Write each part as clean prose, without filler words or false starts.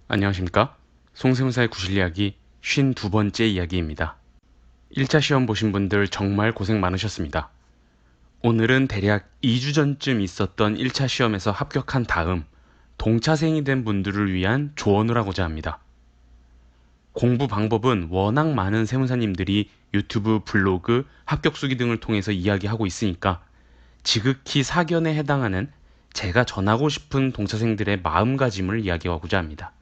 안녕하십니까? 송세무사의 구실이야기 52번째 이야기입니다. 1차 시험 보신 분들 정말 고생 많으셨습니다. 오늘은 대략 2주 전쯤 있었던 1차 시험에서 합격한 다음 동차생이 된 분들을 위한 조언을 하고자 합니다. 공부 방법은 워낙 많은 세무사님들이 유튜브, 블로그, 합격수기 등을 통해서 이야기하고 있으니까 지극히 사견에 해당하는 제가 전하고 싶은 동차생들의 마음가짐을 이야기하고자 합니다.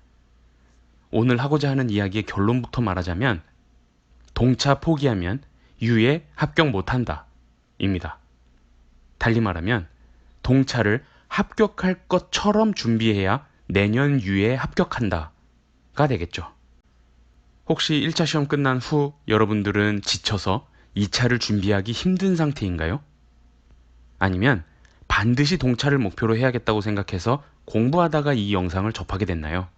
오늘 하고자 하는 이야기의 결론부터 말하자면 동차 포기하면 유예 합격 못한다 입니다. 달리 말하면 동차를 합격할 것처럼 준비해야 내년 유예에 합격한다가 되겠죠. 혹시 1차 시험 끝난 후 여러분들은 지쳐서 2차를 준비하기 힘든 상태인가요? 아니면 반드시 동차를 목표로 해야겠다고 생각해서 공부하다가 이 영상을 접하게 됐나요?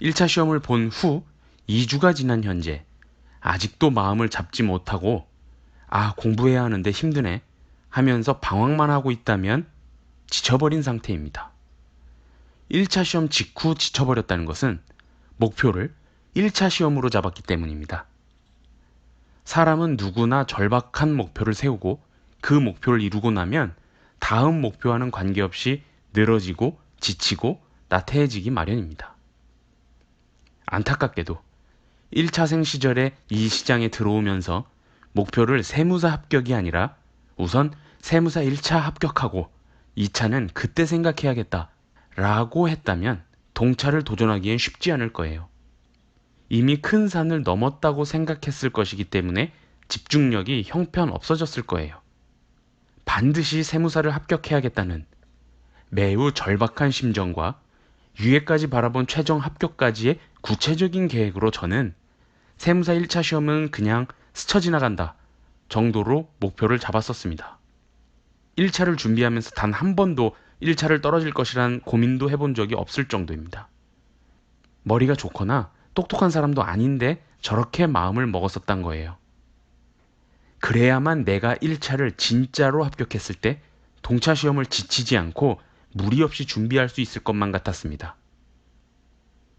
1차 시험을 본 후 2주가 지난 현재 아직도 마음을 잡지 못하고 공부해야 하는데 힘드네 하면서 방황만 하고 있다면 지쳐버린 상태입니다. 1차 시험 직후 지쳐버렸다는 것은 목표를 1차 시험으로 잡았기 때문입니다. 사람은 누구나 절박한 목표를 세우고 그 목표를 이루고 나면 다음 목표와는 관계없이 늘어지고 지치고 나태해지기 마련입니다. 안타깝게도 1차생 시절에 이 시장에 들어오면서 목표를 세무사 합격이 아니라 우선 세무사 1차 합격하고 2차는 그때 생각해야겠다 라고 했다면 동차를 도전하기엔 쉽지 않을 거예요. 이미 큰 산을 넘었다고 생각했을 것이기 때문에 집중력이 형편없어졌을 거예요. 반드시 세무사를 합격해야겠다는 매우 절박한 심정과 유예까지 바라본 최종 합격까지의 구체적인 계획으로 저는 세무사 1차 시험은 그냥 스쳐 지나간다 정도로 목표를 잡았었습니다. 1차를 준비하면서 단 한 번도 1차를 떨어질 것이란 고민도 해본 적이 없을 정도입니다. 머리가 좋거나 똑똑한 사람도 아닌데 저렇게 마음을 먹었었단 거예요. 그래야만 내가 1차를 진짜로 합격했을 때 동차 시험을 지치지 않고 무리 없이 준비할 수 있을 것만 같았습니다.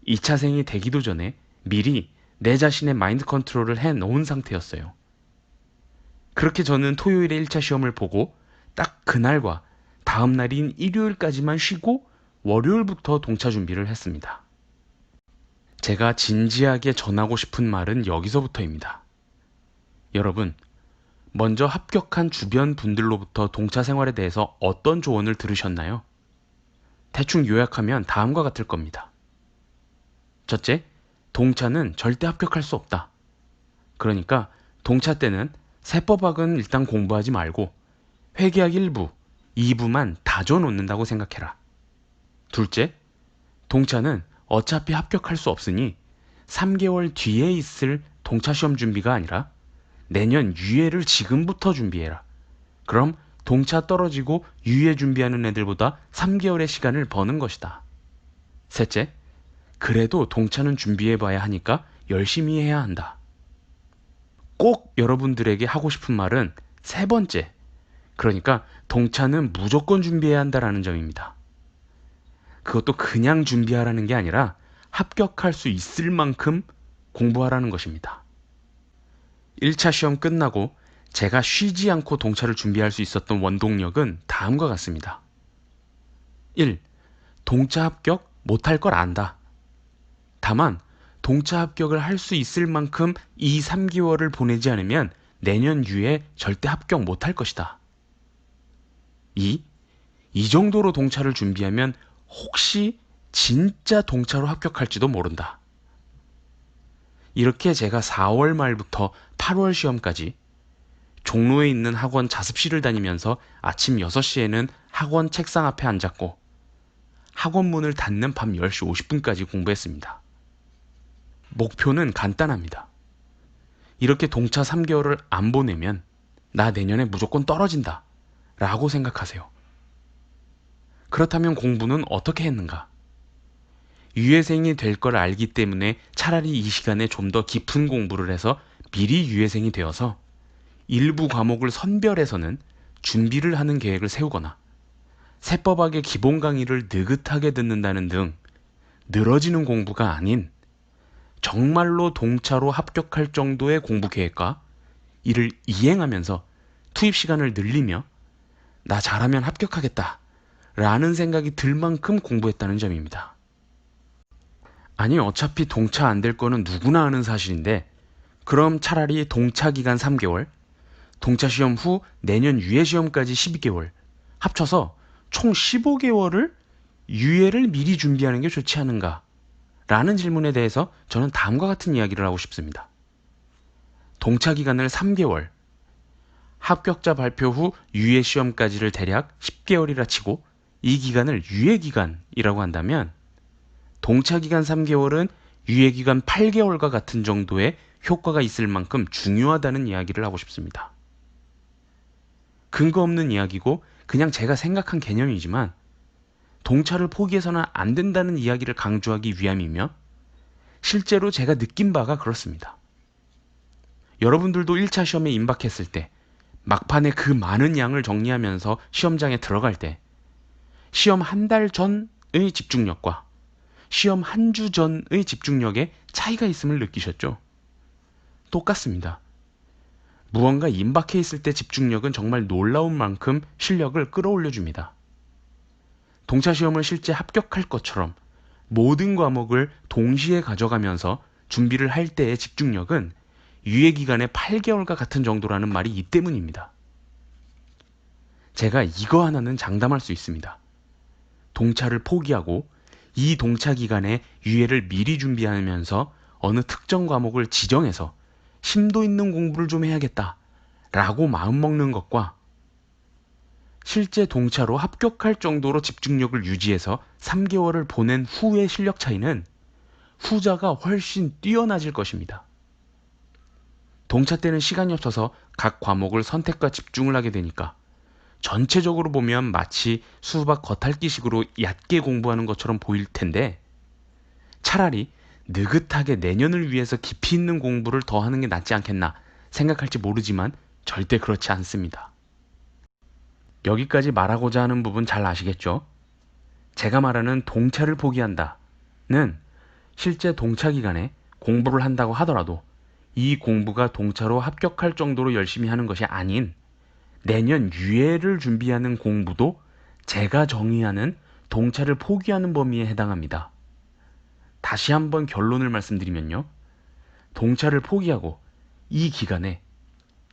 2차생이 되기도 전에 미리 내 자신의 마인드 컨트롤을 해놓은 상태였어요. 그렇게 저는 토요일에 1차 시험을 보고 딱 그날과 다음 날인 일요일까지만 쉬고 월요일부터 동차 준비를 했습니다. 제가 진지하게 전하고 싶은 말은 여기서부터입니다. 여러분, 먼저 합격한 주변 분들로부터 동차 생활에 대해서 어떤 조언을 들으셨나요? 대충 요약하면 다음과 같을 겁니다. 첫째, 동차는 절대 합격할 수 없다. 그러니까 동차 때는 세법학은 일단 공부하지 말고 회계학 1부, 2부만 다져놓는다고 생각해라. 둘째, 동차는 어차피 합격할 수 없으니 3개월 뒤에 있을 동차 시험 준비가 아니라 내년 유예를 지금부터 준비해라. 그럼 동차 떨어지고 유예 준비하는 애들보다 3개월의 시간을 버는 것이다. 셋째, 그래도 동차는 준비해봐야 하니까 열심히 해야 한다. 꼭 여러분들에게 하고 싶은 말은 세 번째, 그러니까 동차는 무조건 준비해야 한다라는 점입니다. 그것도 그냥 준비하라는 게 아니라 합격할 수 있을 만큼 공부하라는 것입니다. 1차 시험 끝나고 제가 쉬지 않고 동차를 준비할 수 있었던 원동력은 다음과 같습니다. 1. 동차 합격 못할 걸 안다. 다만 동차 합격을 할 수 있을 만큼 이 3개월을 보내지 않으면 내년 유예 절대 합격 못할 것이다. 2. 이 정도로 동차를 준비하면 혹시 진짜 동차로 합격할지도 모른다. 이렇게 제가 4월 말부터 8월 시험까지 종로에 있는 학원 자습실을 다니면서 아침 6시에는 학원 책상 앞에 앉았고 학원 문을 닫는 밤 10시 50분까지 공부했습니다. 목표는 간단합니다. 이렇게 동차 3개월을 안 보내면 나 내년에 무조건 떨어진다 라고 생각하세요. 그렇다면 공부는 어떻게 했는가? 유예생이 될 걸 알기 때문에 차라리 이 시간에 좀 더 깊은 공부를 해서 미리 유예생이 되어서 일부 과목을 선별해서는 준비를 하는 계획을 세우거나 세법학의 기본 강의를 느긋하게 듣는다는 등 늘어지는 공부가 아닌 정말로 동차로 합격할 정도의 공부 계획과 이를 이행하면서 투입 시간을 늘리며 나 잘하면 합격하겠다 라는 생각이 들 만큼 공부했다는 점입니다. 아니 어차피 동차 안 될 거는 누구나 아는 사실인데 그럼 차라리 동차 기간 3개월, 동차 시험 후 내년 유예 시험까지 12개월 합쳐서 총 15개월을 유예를 미리 준비하는 게 좋지 않은가 라는 질문에 대해서 저는 다음과 같은 이야기를 하고 싶습니다. 동차 기간을 3개월, 합격자 발표 후 유예 시험까지를 대략 10개월이라 치고 이 기간을 유예 기간이라고 한다면 동차 기간 3개월은 유예 기간 8개월과 같은 정도의 효과가 있을 만큼 중요하다는 이야기를 하고 싶습니다. 근거 없는 이야기고 그냥 제가 생각한 개념이지만 동차를 포기해서는 안 된다는 이야기를 강조하기 위함이며 실제로 제가 느낀 바가 그렇습니다. 여러분들도 1차 시험에 임박했을 때 막판에 그 많은 양을 정리하면서 시험장에 들어갈 때 시험 한 달 전의 집중력과 시험 한 주 전의 집중력에 차이가 있음을 느끼셨죠? 똑같습니다. 무언가 임박해 있을 때 집중력은 정말 놀라운 만큼 실력을 끌어올려줍니다. 동차 시험을 실제 합격할 것처럼 모든 과목을 동시에 가져가면서 준비를 할 때의 집중력은 유예 기간의 8개월과 같은 정도라는 말이 이 때문입니다. 제가 이거 하나는 장담할 수 있습니다. 동차를 포기하고 이 동차 기간에 유예를 미리 준비하면서 어느 특정 과목을 지정해서 심도 있는 공부를 좀 해야겠다 라고 마음먹는 것과 실제 동차로 합격할 정도로 집중력을 유지해서 3개월을 보낸 후의 실력 차이는 후자가 훨씬 뛰어나질 것입니다. 동차 때는 시간이 없어서 각 과목을 선택과 집중을 하게 되니까 전체적으로 보면 마치 수박 겉핥기식으로 얕게 공부하는 것처럼 보일 텐데 차라리 느긋하게 내년을 위해서 깊이 있는 공부를 더 하는 게 낫지 않겠나 생각할지 모르지만 절대 그렇지 않습니다. 여기까지 말하고자 하는 부분 잘 아시겠죠? 제가 말하는 동차를 포기한다는 실제 동차 기간에 공부를 한다고 하더라도 이 공부가 동차로 합격할 정도로 열심히 하는 것이 아닌 내년 유예를 준비하는 공부도 제가 정의하는 동차를 포기하는 범위에 해당합니다. 다시 한번 결론을 말씀드리면요. 동차를 포기하고 이 기간에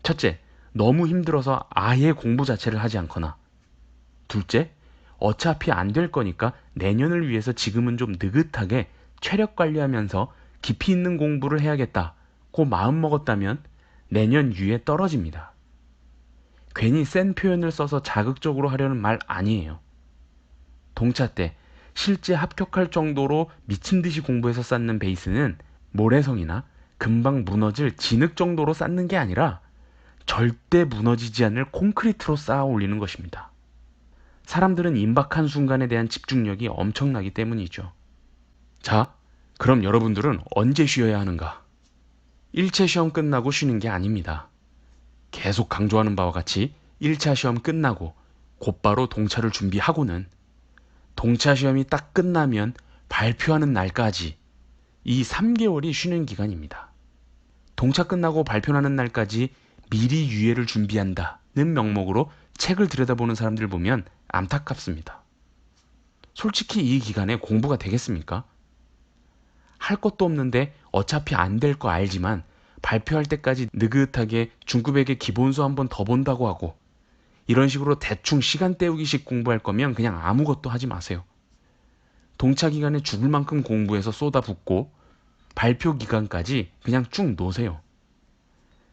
첫째, 너무 힘들어서 아예 공부 자체를 하지 않거나 둘째, 어차피 안 될 거니까 내년을 위해서 지금은 좀 느긋하게 체력 관리하면서 깊이 있는 공부를 해야겠다고 마음먹었다면 내년 유예 떨어집니다. 괜히 센 표현을 써서 자극적으로 하려는 말 아니에요. 동차 때 실제 합격할 정도로 미친 듯이 공부해서 쌓는 베이스는 모래성이나 금방 무너질 진흙 정도로 쌓는 게 아니라 절대 무너지지 않을 콘크리트로 쌓아 올리는 것입니다. 사람들은 임박한 순간에 대한 집중력이 엄청나기 때문이죠. 자, 그럼 여러분들은 언제 쉬어야 하는가? 일체 시험 끝나고 쉬는 게 아닙니다. 계속 강조하는 바와 같이 1차 시험 끝나고 곧바로 동차를 준비하고는 동차 시험이 딱 끝나면 발표하는 날까지 이 3개월이 쉬는 기간입니다. 동차 끝나고 발표하는 날까지 미리 유예를 준비한다는 명목으로 책을 들여다보는 사람들 보면 안타깝습니다. 솔직히 이 기간에 공부가 되겠습니까? 할 것도 없는데 어차피 안 될 거 알지만 발표할 때까지 느긋하게 중급에게 기본수 한 번 더 본다고 하고 이런 식으로 대충 시간 때우기식 공부할 거면 그냥 아무것도 하지 마세요. 동차 기간에 죽을 만큼 공부해서 쏟아붓고 발표 기간까지 그냥 쭉 놓으세요.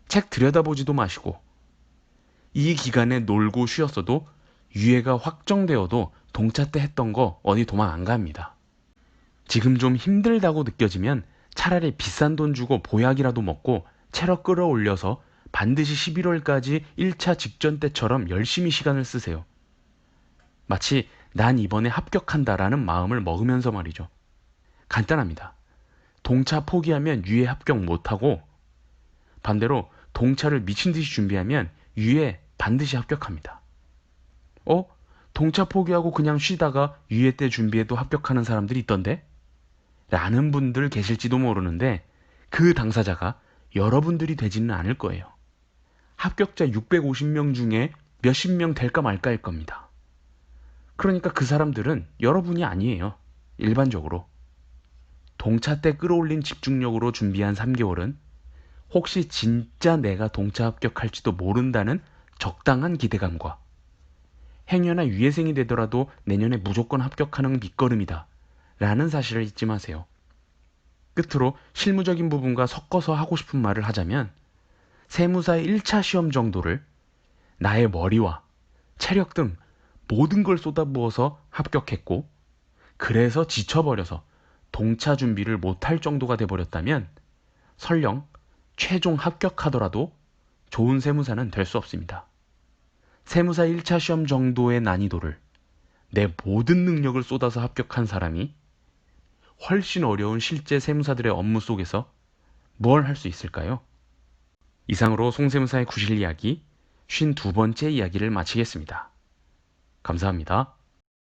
책 들여다보지도 마시고 이 기간에 놀고 쉬었어도 유예가 확정되어도 동차 때 했던 거 어디 도망 안 갑니다. 지금 좀 힘들다고 느껴지면 차라리 비싼 돈 주고 보약이라도 먹고 체력 끌어올려서 반드시 11월까지 1차 직전 때처럼 열심히 시간을 쓰세요. 마치 난 이번에 합격한다라는 마음을 먹으면서 말이죠. 간단합니다. 동차 포기하면 유예 합격 못하고 반대로 동차를 미친 듯이 준비하면 유예 반드시 합격합니다. 동차 포기하고 그냥 쉬다가 유예 때 준비해도 합격하는 사람들이 있던데? 라는 분들 계실지도 모르는데 그 당사자가 여러분들이 되지는 않을 거예요. 합격자 650명 중에 몇십 명 될까 말까일 겁니다. 그러니까 그 사람들은 여러분이 아니에요. 일반적으로. 동차 때 끌어올린 집중력으로 준비한 3개월은 혹시 진짜 내가 동차 합격할지도 모른다는 적당한 기대감과 행여나 유예생이 되더라도 내년에 무조건 합격하는 밑거름이다 라는 사실을 잊지 마세요. 끝으로 실무적인 부분과 섞어서 하고 싶은 말을 하자면 세무사의 1차 시험 정도를 나의 머리와 체력 등 모든 걸 쏟아부어서 합격했고 그래서 지쳐버려서 동차 준비를 못할 정도가 돼버렸다면 설령 최종 합격하더라도 좋은 세무사는 될 수 없습니다. 세무사 1차 시험 정도의 난이도를 내 모든 능력을 쏟아서 합격한 사람이 훨씬 어려운 실제 세무사들의 업무 속에서 뭘 할 수 있을까요? 이상으로 송세무사의 구실 이야기 52번째 이야기를 마치겠습니다. 감사합니다.